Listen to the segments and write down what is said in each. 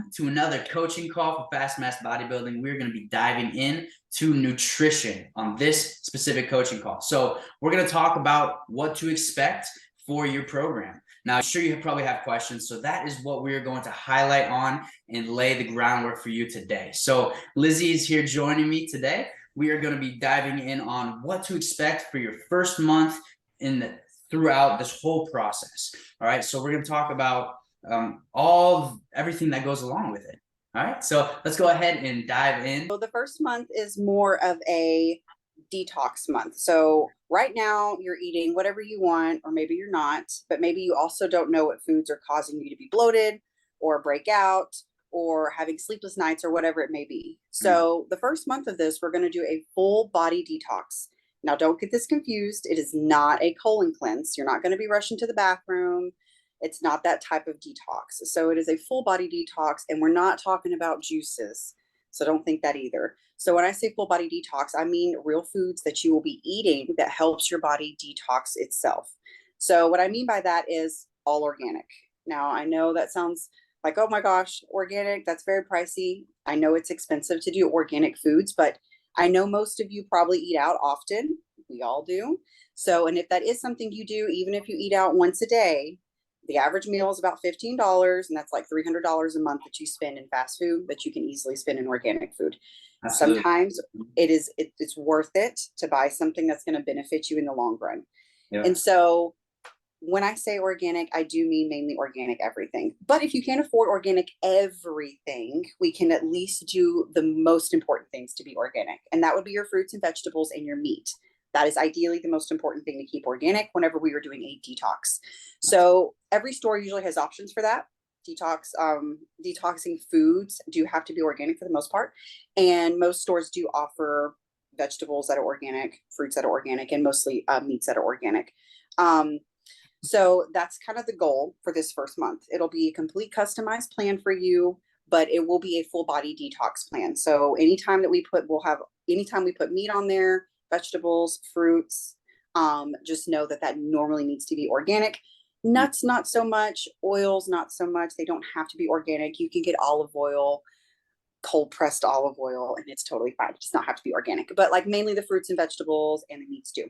Welcome to another coaching call for Fast Mass Bodybuilding. We're going to be diving in to nutrition on this specific coaching call. So we're going to talk about what to expect for your program. Now, I'm sure you probably have questions, so that is what we're going to highlight on and lay the groundwork for you today. So Lizzie is here joining me today. We are going to be diving in on what to expect for your first month throughout this whole process. All right, so we're going to talk about everything that goes along with it. All right, so let's go ahead and dive in. So the first month is more of a detox month. So right now you're eating whatever you want, or maybe you're not, but maybe you also don't know what foods are causing you to be bloated or break out or having sleepless nights or whatever it may be. So the first month of this, we're going to do a full body detox. Now, don't get this confused. It is not a colon cleanse. You're not going to be rushing to the bathroom. It's not that type of detox. So it is a full body detox, and we're not talking about juices. So don't think that either. So when I say full body detox, I mean real foods that you will be eating that helps your body detox itself. So what I mean by that is all organic. Now, I know that sounds like, oh my gosh, organic, that's very pricey. I know it's expensive to do organic foods, but I know most of you probably eat out often. We all do. So, and if that is something you do, even if you eat out once a day, the average meal is about $15, and that's like $300 a month that you spend in fast food that you can easily spend in organic food. Absolutely. Sometimes it's worth it to buy something that's going to benefit you in the long run. Yeah. And so when I say organic, I do mean mainly organic everything. But if you can't afford organic everything, we can at least do the most important things to be organic. And that would be your fruits and vegetables and your meat. That is ideally the most important thing to keep organic whenever we are doing a detox. So every store usually has options for that. Detoxing foods do have to be organic for the most part. And most stores do offer vegetables that are organic, fruits that are organic, and mostly meats that are organic. So that's kind of the goal for this first month. It'll be a complete customized plan for you, but it will be a full body detox plan. So anytime we put meat on there, vegetables, fruits, just know that normally needs to be organic. Nuts, not so much. Oils, not so much. They don't have to be organic. You can get olive oil, cold pressed olive oil, and it's totally fine. It does not have to be organic, but like mainly the fruits and vegetables and the meats do.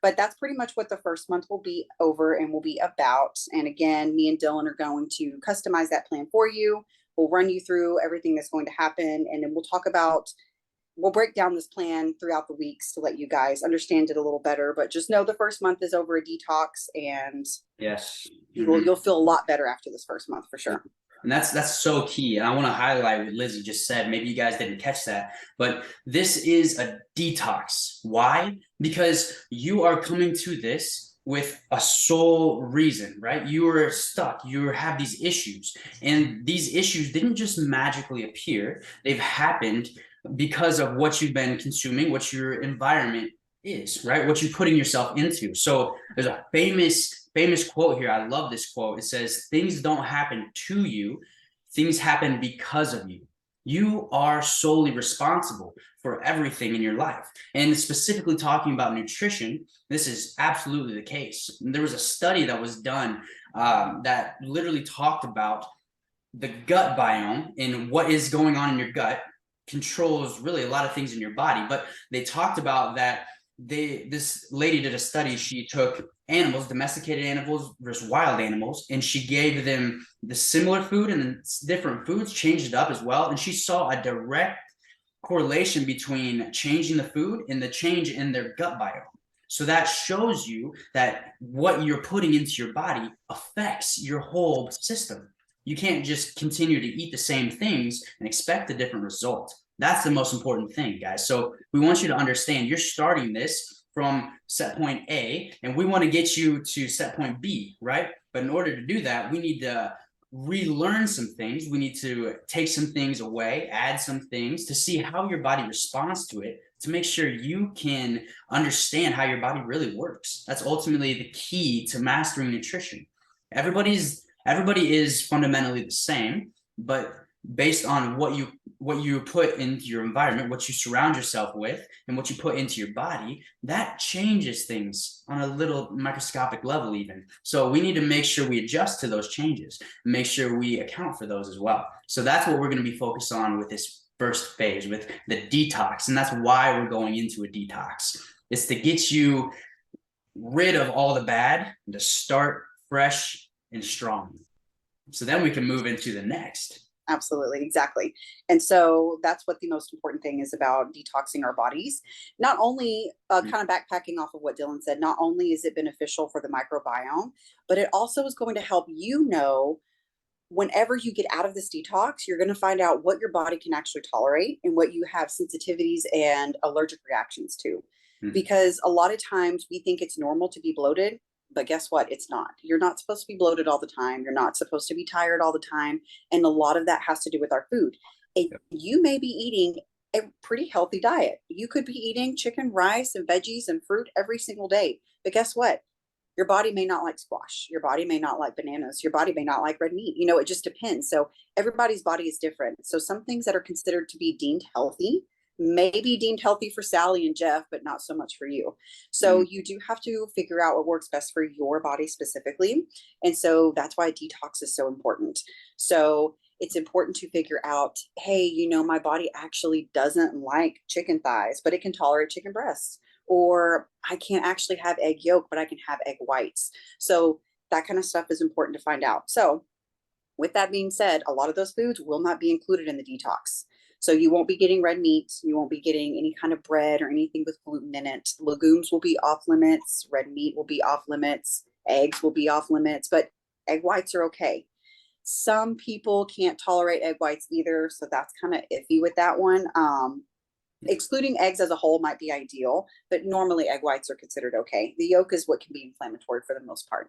But that's pretty much what the first month will be over and will be about. And again, me and Dylan are going to customize that plan for you. We'll run you through everything that's going to happen, and then we'll break down this plan throughout the weeks to let you guys understand it a little better. But just know the first month is over a detox, and yes, you'll feel a lot better after this first month for sure. And that's so key. And I want to highlight what Lizzie just said. Maybe you guys didn't catch that, but this is a detox. Why? Because you are coming to this with a sole reason, right? You are stuck. You have these issues, and these issues didn't just magically appear. They've happened because of what you've been consuming, what your environment is, right? What you're putting yourself into. So there's a famous quote here. I love this quote. It says, things don't happen to you, things happen because of you. You are solely responsible for everything in your life. And specifically talking about nutrition, this is absolutely the case. There was a study that was done that literally talked about the gut biome and what is going on in your gut controls really a lot of things in your body. But they talked about that this lady did a study. She took animals, domesticated animals versus wild animals, and she gave them the similar food and then different foods, changed it up as well. And she saw a direct correlation between changing the food and the change in their gut biome. So that shows you that what you're putting into your body affects your whole system. You can't just continue to eat the same things and expect a different result. That's the most important thing, guys. So we want you to understand you're starting this from set point A, and we want to get you to set point B, right? But in order to do that, we need to relearn some things. We need to take some things away, add some things to see how your body responds to it, to make sure you can understand how your body really works. That's ultimately the key to mastering nutrition. Everybody is fundamentally the same, but based on what you put into your environment, what you surround yourself with, and what you put into your body, that changes things on a little microscopic level even. So we need to make sure we adjust to those changes, make sure we account for those as well. So that's what we're going to be focused on with this first phase, with the detox. And that's why we're going into a detox. It's to get you rid of all the bad and to start fresh and strong. So then we can move into the next. Absolutely, exactly. And so that's what the most important thing is about detoxing our bodies. Not only kind of backpacking off of what Dylan said, not only is it beneficial for the microbiome, but it also is going to help you know whenever you get out of this detox, you're going to find out what your body can actually tolerate and what you have sensitivities and allergic reactions to. Because a lot of times we think it's normal to be bloated, but guess what? It's not. You're not supposed to be bloated all the time. You're not supposed to be tired all the time. And a lot of that has to do with our food. And you may be eating a pretty healthy diet. You could be eating chicken, rice, and veggies and fruit every single day. But guess what? Your body may not like squash. Your body may not like bananas. Your body may not like red meat. You know, it just depends. So everybody's body is different. So some things that are considered to be deemed healthy may be deemed healthy for Sally and Jeff, but not so much for you. So you do have to figure out what works best for your body specifically. And so that's why detox is so important. So it's important to figure out, hey, you know, my body actually doesn't like chicken thighs, but it can tolerate chicken breasts. Or I can't actually have egg yolk, but I can have egg whites. So that kind of stuff is important to find out. So with that being said, a lot of those foods will not be included in the detox. So you won't be getting red meat. You won't be getting any kind of bread or anything with gluten in it. Legumes will be off limits. Red meat will be off limits. Eggs will be off limits, but egg whites are okay. Some people can't tolerate egg whites either. So that's kind of iffy with that one. Excluding eggs as a whole might be ideal, but normally egg whites are considered okay. The yolk is what can be inflammatory for the most part.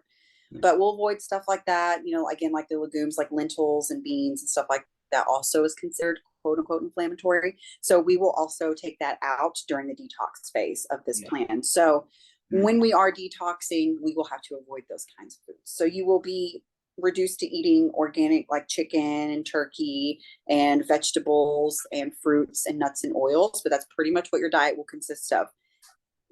But we'll avoid stuff like that. You know, again, like the legumes, like lentils and beans and stuff like that also is considered quote unquote inflammatory. So we will also take that out during the detox phase of this plan. So when we are detoxing, we will have to avoid those kinds of foods. So you will be reduced to eating organic, like chicken and turkey and vegetables and fruits and nuts and oils, but that's pretty much what your diet will consist of.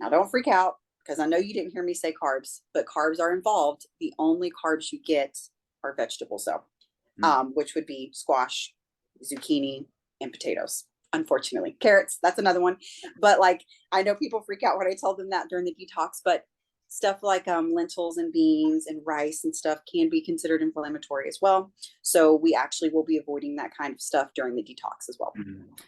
Now don't freak out, because I know you didn't hear me say carbs, but carbs are involved. The only carbs you get are vegetables though, which would be squash, zucchini, and potatoes. Unfortunately, carrots, that's another one. But like, I know people freak out when I tell them that during the detox, but stuff like lentils and beans and rice and stuff can be considered inflammatory as well. So we actually will be avoiding that kind of stuff during the detox as well.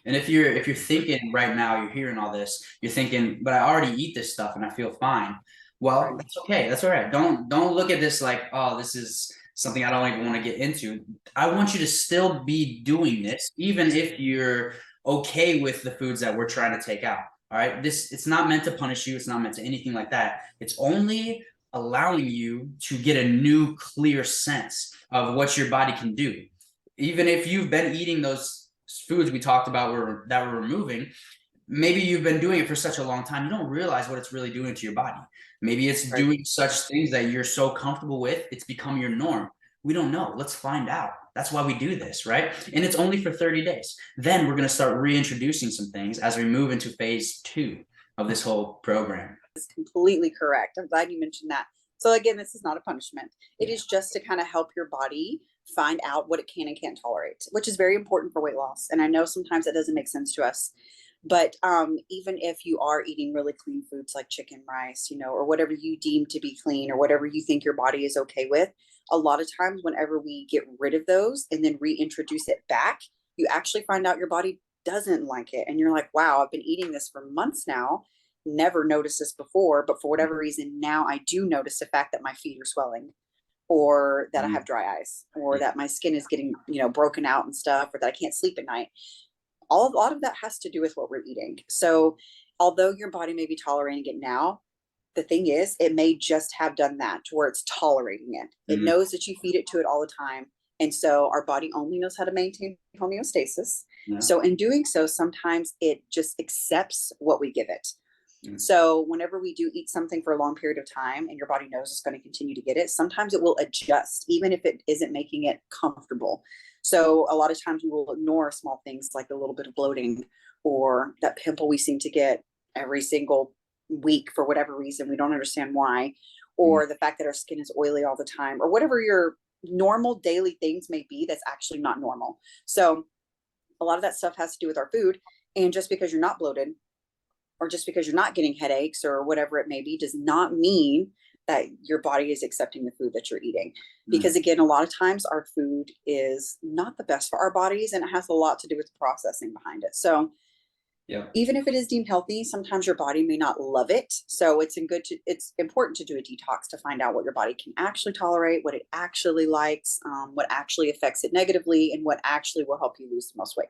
And if you're thinking right now, you're hearing all this, you're thinking, but I already eat this stuff and I feel fine. Well, that's okay. That's all right. Don't look at this like, oh, this is something I don't even want to get into. I want you to still be doing this, even if you're okay with the foods that we're trying to take out. All right. It's not meant to punish you. It's not meant to anything like that. It's only allowing you to get a new, clear sense of what your body can do. Even if you've been eating those foods we talked about that we're removing, maybe you've been doing it for such a long time, you don't realize what it's really doing to your body. Maybe it's doing such things that you're so comfortable with, it's become your norm. We don't know. Let's find out. That's why we do this, right? And it's only for 30 days. Then we're going to start reintroducing some things as we move into phase 2 of this whole program. That's completely correct. I'm glad you mentioned that. So again, this is not a punishment. It is just to kind of help your body find out what it can and can't tolerate, which is very important for weight loss. And I know sometimes that doesn't make sense to us. But even if you are eating really clean foods like chicken, rice, you know, or whatever you deem to be clean or whatever you think your body is okay with, a lot of times whenever we get rid of those and then reintroduce it back, you actually find out your body doesn't like it. And you're like, wow, I've been eating this for months now, never noticed this before, but for whatever reason, now I do notice the fact that my feet are swelling, or that I have dry eyes, or that my skin is getting, you know, broken out and stuff, or that I can't sleep at night. A lot of that has to do with what we're eating. So although your body may be tolerating it now, the thing is, it may just have done that to where it's tolerating it. It knows that you feed it to it all the time. And so our body only knows how to maintain homeostasis. So in doing so, sometimes it just accepts what we give it. So whenever we do eat something for a long period of time and your body knows it's going to continue to get it, sometimes it will adjust, even if it isn't making it comfortable. So a lot of times we will ignore small things like a little bit of bloating or that pimple we seem to get every single week for whatever reason. We don't understand why, or the fact that our skin is oily all the time, or whatever your normal daily things may be that's actually not normal. So a lot of that stuff has to do with our food. And just because you're not bloated or just because you're not getting headaches or whatever it may be does not mean that your body is accepting the food that you're eating. Because again, a lot of times our food is not the best for our bodies, and it has a lot to do with the processing behind it. So even if it is deemed healthy, sometimes your body may not love it. So it's important to do a detox to find out what your body can actually tolerate, what it actually likes, what actually affects it negatively, and what actually will help you lose the most weight.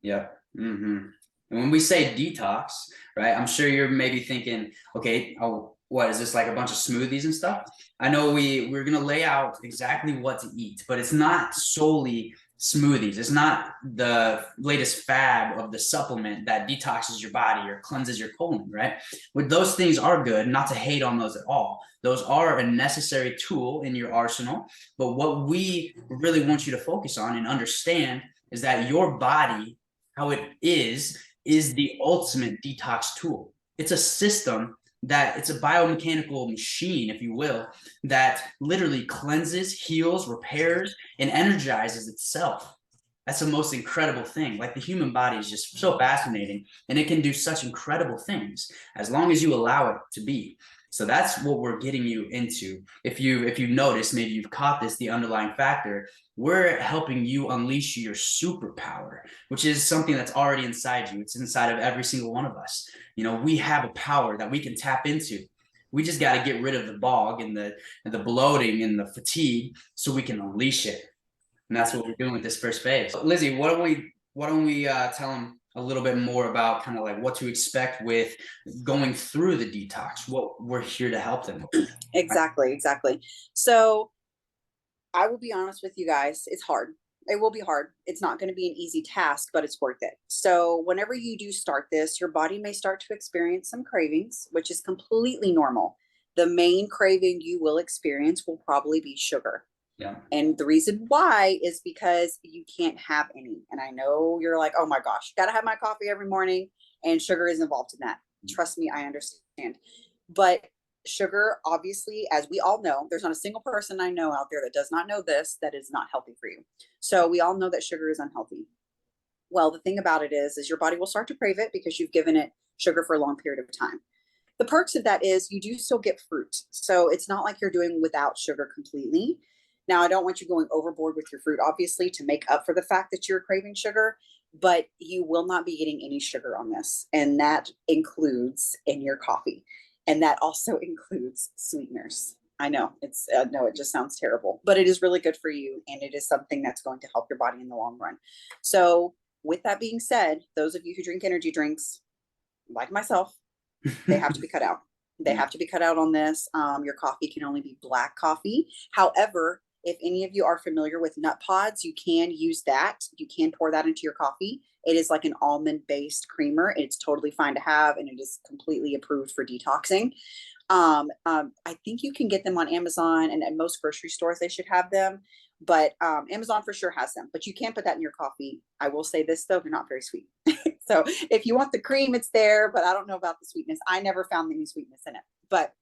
Yeah. And when we say detox, right, I'm sure you're maybe thinking, okay, oh, what is this, like a bunch of smoothies and stuff? I know we're going to lay out exactly what to eat, but it's not solely smoothies. It's not the latest fad of the supplement that detoxes your body or cleanses your colon, right? But those things are good, not to hate on those at all. Those are a necessary tool in your arsenal. But what we really want you to focus on and understand is that your body, how it is the ultimate detox tool. It's a system that it's a biomechanical machine, if you will, that literally cleanses, heals, repairs, and energizes itself. That's the most incredible thing. Like, the human body is just so fascinating, and it can do such incredible things as long as you allow it to be. So that's what we're getting you into. If you notice, maybe you've caught this, the underlying factor, we're helping you unleash your superpower, which is something that's already inside you. It's inside of every single one of us. You know, we have a power that we can tap into. We just got to get rid of the bog and the bloating and the fatigue so we can unleash it. And that's what we're doing with this first phase. So, Lizzie, why don't we tell them a little bit more about kind of like what to expect with going through the detox, what we're here to help them with. Exactly. So I will be honest with you guys, it's hard. It will be hard. It's not going to be an easy task, but it's worth it. So whenever you do start this, your body may start to experience some cravings, which is completely normal. The main craving you will experience will probably be sugar. Yeah. And the reason why is because you can't have any. And I know you're like, oh my gosh, got to have my coffee every morning, and sugar is involved in that. Trust me, I understand. But sugar, obviously, as we all know, there's not a single person I know out there that does not know this, that is not healthy for you. So we all know that sugar is unhealthy. Well, the thing about it is your body will start to crave it because you've given it sugar for a long period of time. The perks of that is you do still get fruit. So it's not like you're doing without sugar completely. Now, I don't want you going overboard with your fruit, obviously, to make up for the fact that you're craving sugar, but you will not be getting any sugar on this. And that includes in your coffee. And that also includes sweeteners. I know it just sounds terrible, but it is really good for you. And it is something that's going to help your body in the long run. So with that being said, those of you who drink energy drinks, like myself, they have to be cut out. They have to be cut out on this. Your coffee can only be black coffee. However, if any of you are familiar with nut pods, you can use that. You can pour that into your coffee. It is like an almond-based creamer. It's totally fine to have, and it is completely approved for detoxing. I think you can get them on Amazon, and at most grocery stores they should have them. But Amazon for sure has them. But you can't put that in your coffee. I will say this, though, they're not very sweet. So if you want the cream, it's there, but I don't know about the sweetness. I never found any sweetness in it. But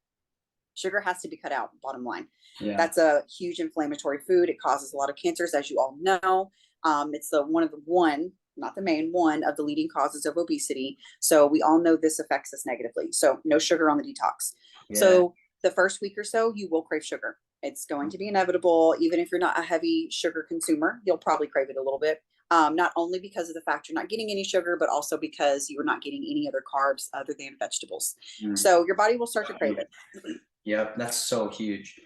sugar has to be cut out, bottom line. Yeah. That's a huge inflammatory food. It causes a lot of cancers, as you all know. It's not the main one of the leading causes of obesity. So we all know this affects us negatively. So no sugar on the detox. Yeah. So the first week or so, you will crave sugar. It's going to be inevitable. Even if you're not a heavy sugar consumer, you'll probably crave it a little bit. Not only because of the fact you're not getting any sugar, but also because you're not getting any other carbs other than vegetables. So your body will start to crave it. Yep, that's so huge.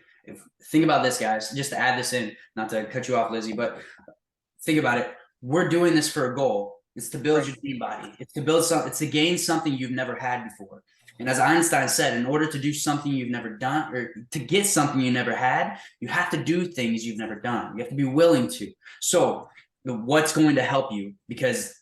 Think about this, guys, just to add this in, not to cut you off, Lizzie, but think about it. We're doing this for a goal. It's to build your dream body. It's to build something. It's to gain something you've never had before. And as Einstein said, in order to do something you've never done, or to get something you never had, you have to do things you've never done. You have to be willing to. So what's going to help you? Because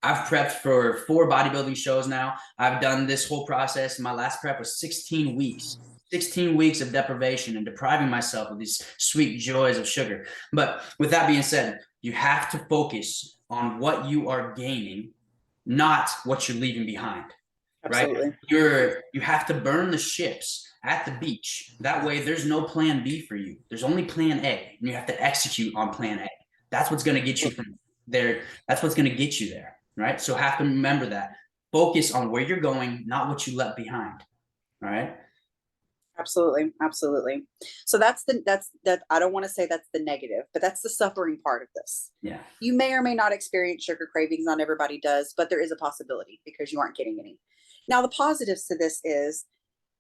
I've prepped for 4 bodybuilding shows now. I've done this whole process. My last prep was 16 weeks. 16 weeks of deprivation and depriving myself of these sweet joys of sugar. But with that being said, you have to focus on what you are gaining, not what you're leaving behind. Right? Absolutely. You have to burn the ships at the beach. That way there's no plan B for you. There's only plan A, and you have to execute on plan A. That's what's going to get you from there. That's what's going to get you there, right? So have to remember that. Focus on where you're going, not what you left behind. All right? Absolutely. Absolutely. So that's that. I don't want to say that's the negative, but that's the suffering part of this. Yeah. You may or may not experience sugar cravings. Not everybody does, but there is a possibility because you aren't getting any. Now, the positives to this is,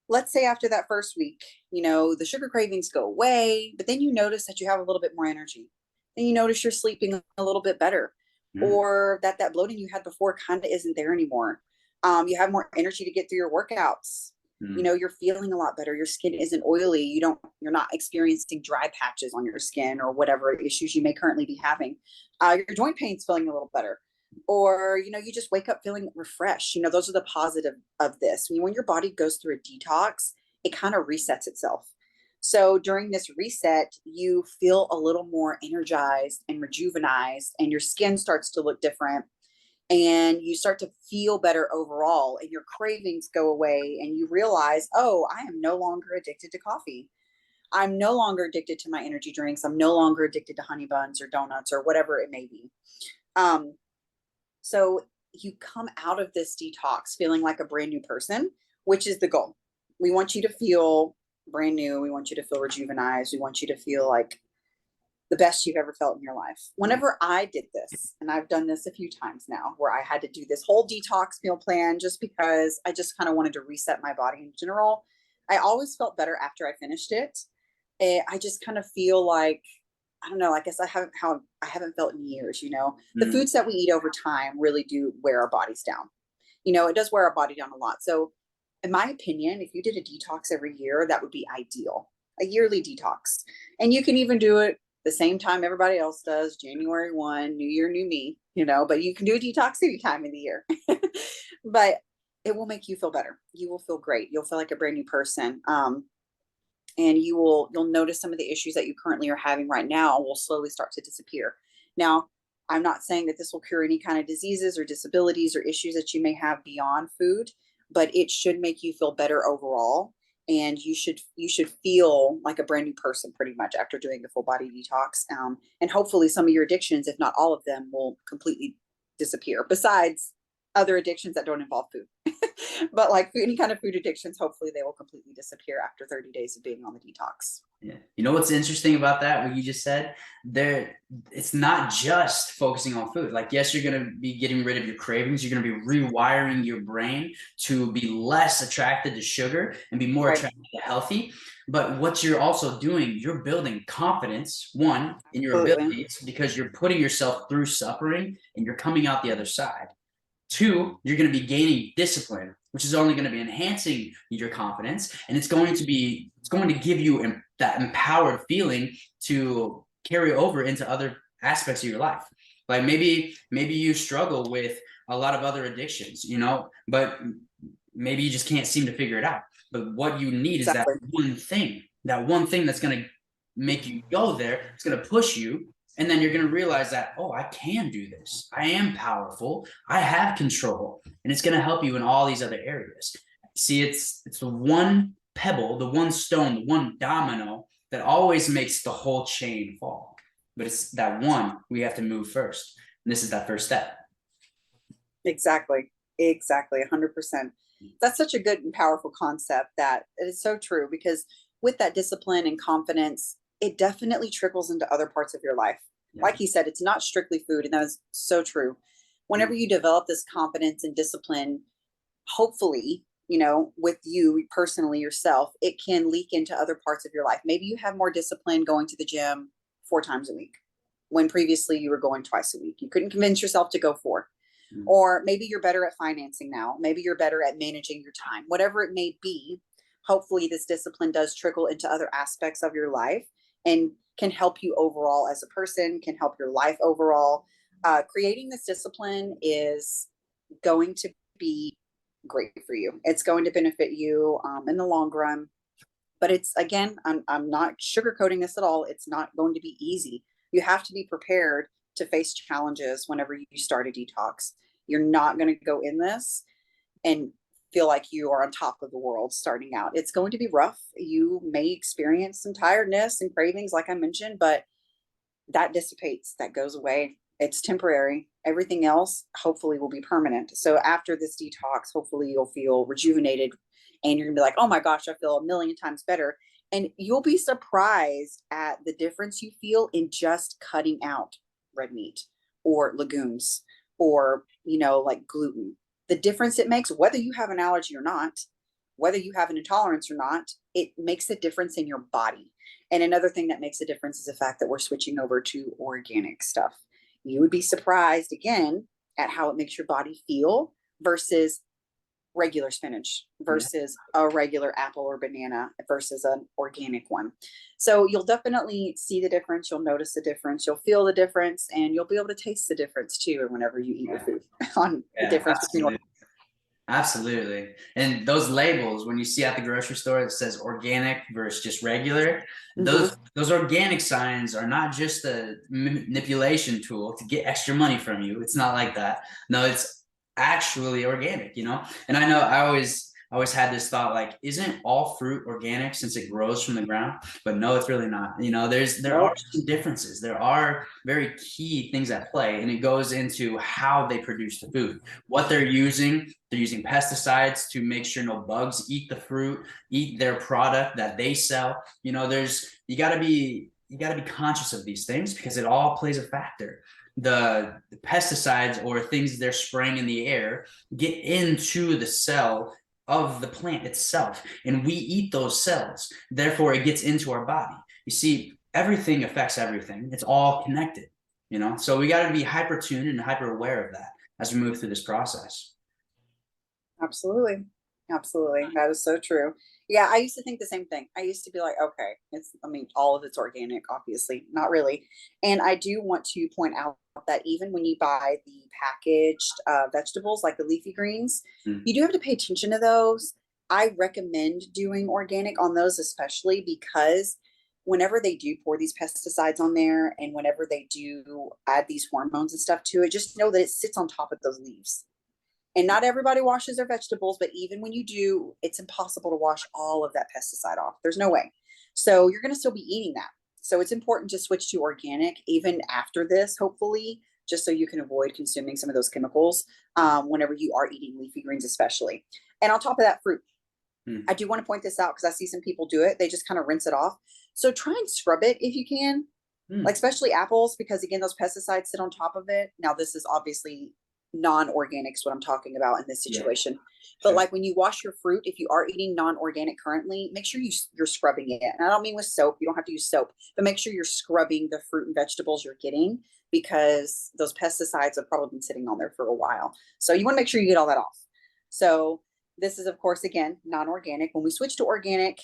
let's say after that first week, the sugar cravings go away, but then you notice that you have a little bit more energy. Then you notice you're sleeping a little bit better, or that bloating you had before kind of isn't there anymore. You have more energy to get through your workouts. You're feeling a lot better. Your skin isn't oily. You're not experiencing dry patches on your skin or whatever issues you may currently be having. Your joint pain's feeling a little better, or you just wake up feeling refreshed. Those are the positive of this. When your body goes through a detox, it kind of resets itself. So during this reset, you feel a little more energized and rejuvenized, and your skin starts to look different, and you start to feel better overall, and your cravings go away, and you realize, oh, I am no longer addicted to coffee. I'm no longer addicted to my energy drinks. I'm no longer addicted to honey buns or donuts or whatever it may be. So you come out of this detox feeling like a brand new person, which is the goal. We want you to feel brand new. We want you to feel rejuvenized. We want you to feel like the best you've ever felt in your life. Whenever I did this, and I've done this a few times now, where I had to do this whole detox meal plan just because I just kind of wanted to reset my body in general, I always felt better after I finished it. I just kind of feel like, I don't know, I guess I haven't felt in years. The foods that we eat over time really do wear our bodies down. It does wear our body down a lot. So in my opinion, if you did a detox every year, that would be ideal, a yearly detox. And you can even do it the same time everybody else does, January 1, New Year, new me, but you can do a detox any time in the year. But it will make you feel better. You will feel great. You'll feel like a brand new person. And you'll notice some of the issues that you currently are having right now will slowly start to disappear. Now, I'm not saying that this will cure any kind of diseases or disabilities or issues that you may have beyond food, but it should make you feel better overall. And you should feel like a brand new person pretty much after doing the full body detox. And hopefully some of your addictions, if not all of them, will completely disappear, besides other addictions that don't involve food. But like any kind of food addictions, hopefully they will completely disappear after 30 days of being on the detox. Yeah. You know what's interesting about that, what you just said? It's not just focusing on food. Like, yes, you're going to be getting rid of your cravings. You're going to be rewiring your brain to be less attracted to sugar and be more attracted to healthy. But what you're also doing, you're building confidence, one, in your abilities, because you're putting yourself through suffering and you're coming out the other side. Two, you're going to be gaining discipline, which is only going to be enhancing your confidence, and it's going to give you that empowered feeling to carry over into other aspects of your life. Like maybe you struggle with a lot of other addictions, but maybe you just can't seem to figure it out. But what you need is that one thing that's going to make you go there. It's going to push you. And then you're going to realize that, oh, I can do this. I am powerful. I have control. And it's going to help you in all these other areas. See, it's the one pebble, the one stone, the one domino that always makes the whole chain fall. But it's that one we have to move first. And this is that first step. Exactly. 100%. That's such a good and powerful concept that it is so true, because with that discipline and confidence, it definitely trickles into other parts of your life. Yeah. Like he said, it's not strictly food. And that is so true. Whenever you develop this confidence and discipline, hopefully, with you personally yourself, it can leak into other parts of your life. Maybe you have more discipline going to the gym 4 times a week when previously you were going twice a week. You couldn't convince yourself to go 4. Or maybe you're better at financing now. Maybe you're better at managing your time. Whatever it may be, hopefully this discipline does trickle into other aspects of your life and can help you overall as a person, can help your life overall. Creating this discipline is going to be great for you. It's going to benefit you in the long run. But it's, again, I'm not sugarcoating this at all. It's not going to be easy. You have to be prepared to face challenges whenever you start a detox. You're not going to go in this and feel like you are on top of the world starting out. It's going to be rough. You may experience some tiredness and cravings, like I mentioned, but that dissipates, that goes away. It's temporary. Everything else hopefully will be permanent. So after this detox, hopefully you'll feel rejuvenated and you're gonna be like, oh my gosh, I feel a million times better. And you'll be surprised at the difference you feel in just cutting out red meat or legumes or, like gluten. The difference it makes, whether you have an allergy or not, whether you have an intolerance or not, it makes a difference in your body. And another thing that makes a difference is the fact that we're switching over to organic stuff. You would be surprised again at how it makes your body feel versus regular spinach versus a regular apple or banana versus an organic one. So you'll definitely see the difference. You'll notice the difference. You'll feel the difference, and you'll be able to taste the difference too whenever you eat your food on the difference between. Absolutely. And those labels, when you see at the grocery store that says organic versus just regular, those organic signs are not just a manipulation tool to get extra money from you. It's not like that. No, it's actually organic, And I know I always had this thought, like, isn't all fruit organic since it grows from the ground? But no, it's really not. There are some differences. There are very key things at play, and it goes into how they produce the food, what they're using. They're using pesticides to make sure no bugs eat the fruit, eat their product that they sell. You gotta be conscious of these things because it all plays a factor. The pesticides or things they're spraying in the air get into the cell of the plant itself, and we eat those cells. Therefore, it gets into our body. You see, everything affects everything. It's all connected, So we got to be hyper tuned and hyper aware of that as we move through this process. Absolutely. Absolutely. That is so true. Yeah, I used to think the same thing. I used to be like, okay, all of it's organic, obviously, not really. And I do want to point out that even when you buy the packaged vegetables, like the leafy greens, you do have to pay attention to those. I recommend doing organic on those, especially because whenever they do pour these pesticides on there and whenever they do add these hormones and stuff to it, just know that it sits on top of those leaves. And not everybody washes their vegetables, but even when you do, it's impossible to wash all of that pesticide off. There's no way. So you're going to still be eating that. So it's important to switch to organic even after this, hopefully, just so you can avoid consuming some of those chemicals whenever you are eating leafy greens, especially. And on top of that, fruit. I do want to point this out because I see some people do it. They just kind of rinse it off. So try and scrub it if you can, like especially apples, because again, those pesticides sit on top of it. Now, this is obviously non-organics what I'm talking about in this situation. But like when you wash your fruit, if you are eating non-organic currently, make sure you're scrubbing it. And I don't mean with soap, you don't have to use soap, but make sure you're scrubbing the fruit and vegetables you're getting because those pesticides have probably been sitting on there for a while. So you want to make sure you get all that off. So this is, of course, again, non-organic. When we switch to organic,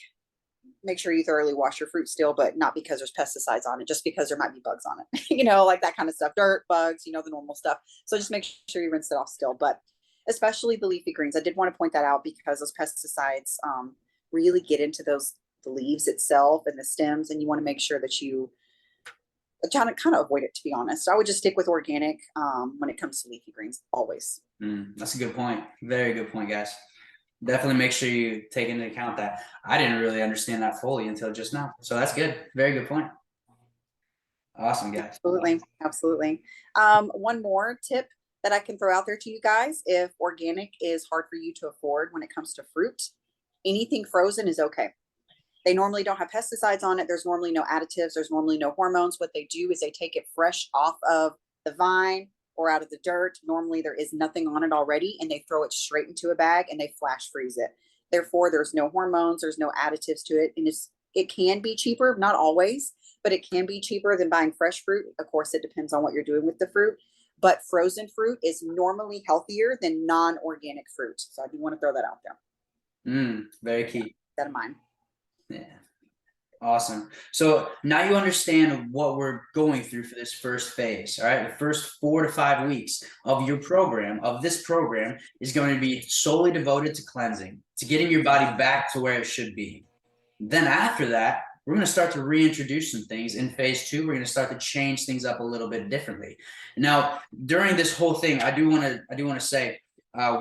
make sure you thoroughly wash your fruit still, but not because there's pesticides on it, just because there might be bugs on it, like that kind of stuff, dirt, bugs, the normal stuff. So just make sure you rinse it off still, but especially the leafy greens. I did want to point that out because those pesticides really get into the leaves itself and the stems, and you want to make sure that you kind of avoid it, to be honest. I would just stick with organic when it comes to leafy greens, always. That's a good point. Very good point, guys. Definitely make sure you take into account that. I didn't really understand that fully until just now. So that's good. Very good point. Awesome, guys. Absolutely. One more tip that I can throw out there to you guys: if organic is hard for you to afford when it comes to fruit, anything frozen is okay. They normally don't have pesticides on it. There's normally no additives. There's normally no hormones. What they do is they take it fresh off of the vine or out of the dirt. Normally there is nothing on it already, and they throw it straight into a bag and they flash freeze it. Therefore, there's no hormones, there's no additives to it. And it can be cheaper, not always, but it can be cheaper than buying fresh fruit. Of course, it depends on what you're doing with the fruit, but frozen fruit is normally healthier than non-organic fruit. So I do want to throw that out there. Very key. Keep that in mind. Yeah. Awesome. So now you understand what we're going through for this first phase. All right. The first 4 to 5 weeks of your program, of this program, is going to be solely devoted to cleansing, to getting your body back to where it should be. Then after that, we're going to start to reintroduce some things in phase 2. We're going to start to change things up a little bit differently. Now, during this whole thing, I do want to say,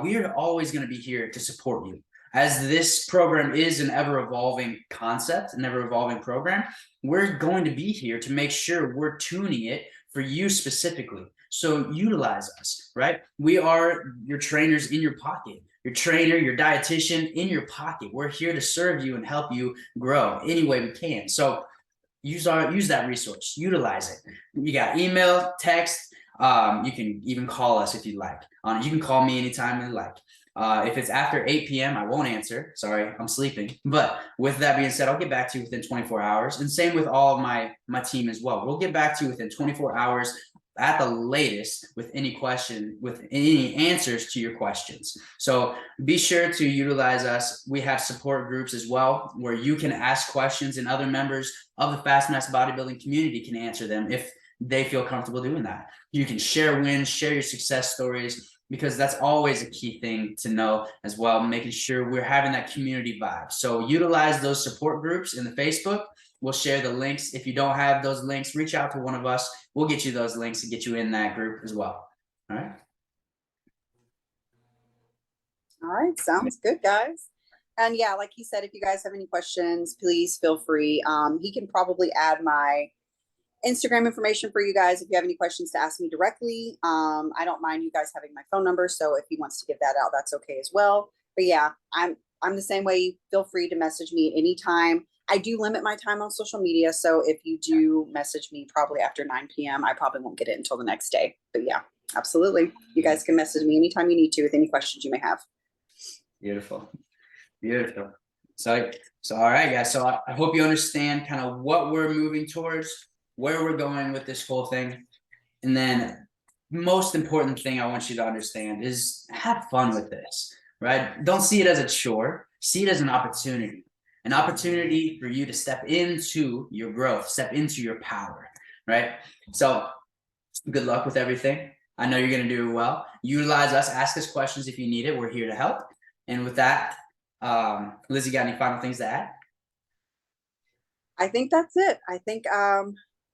we are always going to be here to support you. As this program is an ever-evolving concept, an ever-evolving program, we're going to be here to make sure we're tuning it for you specifically. So utilize us, right? We are your trainers in your pocket, your trainer, your dietitian in your pocket. We're here to serve you and help you grow any way we can. So use that resource, utilize it. You got email, text. You can even call us if you'd like. You can call me anytime you like. If it's after 8 p.m., I won't answer. Sorry, I'm sleeping. But with that being said, I'll get back to you within 24 hours. And same with all of my team as well. We'll get back to you within 24 hours at the latest with any question, with any answers to your questions. So be sure to utilize us. We have support groups as well where you can ask questions and other members of the Fast Mass Bodybuilding community can answer them if they feel comfortable doing that. You can share wins, share your success stories, because that's always a key thing to know as well, making sure we're having that community vibe. So utilize those support groups in the Facebook. We'll share the links. If you don't have those links, reach out to one of us. We'll get you those links and get you in that group as well. All right. All right. Sounds good, guys. And yeah, like he said, if you guys have any questions, please feel free. He can probably add my Instagram information for you guys if you have any questions to ask me directly. I don't mind you guys having my phone number, so if he wants to give that out, that's okay as well. But yeah, I'm the same way. Feel free to message me at any time. I do limit my time on social media, so if you do message me probably after 9 p.m., I probably won't get it until the next day. But yeah, absolutely. You guys can message me anytime you need to with any questions you may have. Beautiful. Beautiful. So all right, guys. So I hope you understand kind of what we're moving towards, where we're going with this whole thing. And then most important thing I want you to understand is have fun with this, right? Don't see it as a chore. See it as an opportunity for you to step into your growth, step into your power, right? So good luck with everything. I know you're going to do well. Utilize us. Ask us questions if you need it. We're here to help. And with that, Lizzie, got any final things to add? I think that's it. I think,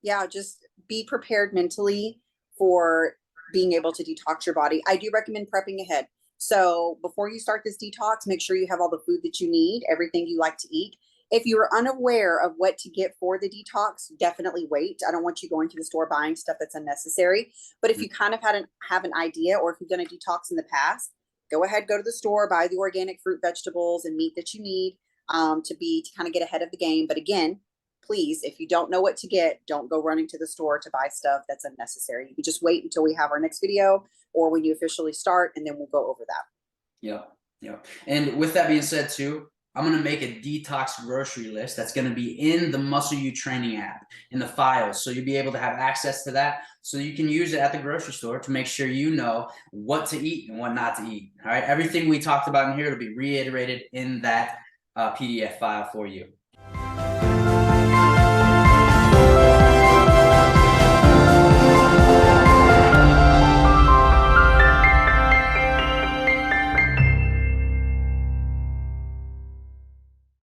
yeah, just be prepared mentally for being able to detox your body. I do recommend prepping ahead. So before you start this detox, make sure you have all the food that you need, everything you like to eat. If you are unaware of what to get for the detox, definitely wait. I don't want you going to the store buying stuff that's unnecessary. But if you kind of have an idea, or if you've done a detox in the past, go ahead, go to the store, buy the organic fruit, vegetables, and meat that you need to kind of get ahead of the game. But again, please, if you don't know what to get, don't go running to the store to buy stuff that's unnecessary. You can just wait until we have our next video or when you officially start, and then we'll go over that. Yeah. And with that being said too, I'm going to make a detox grocery list that's going to be in the Muscle U Training app, in the files. So you'll be able to have access to that so you can use it at the grocery store to make sure you know what to eat and what not to eat. All right. Everything we talked about in here will be reiterated in that PDF file for you.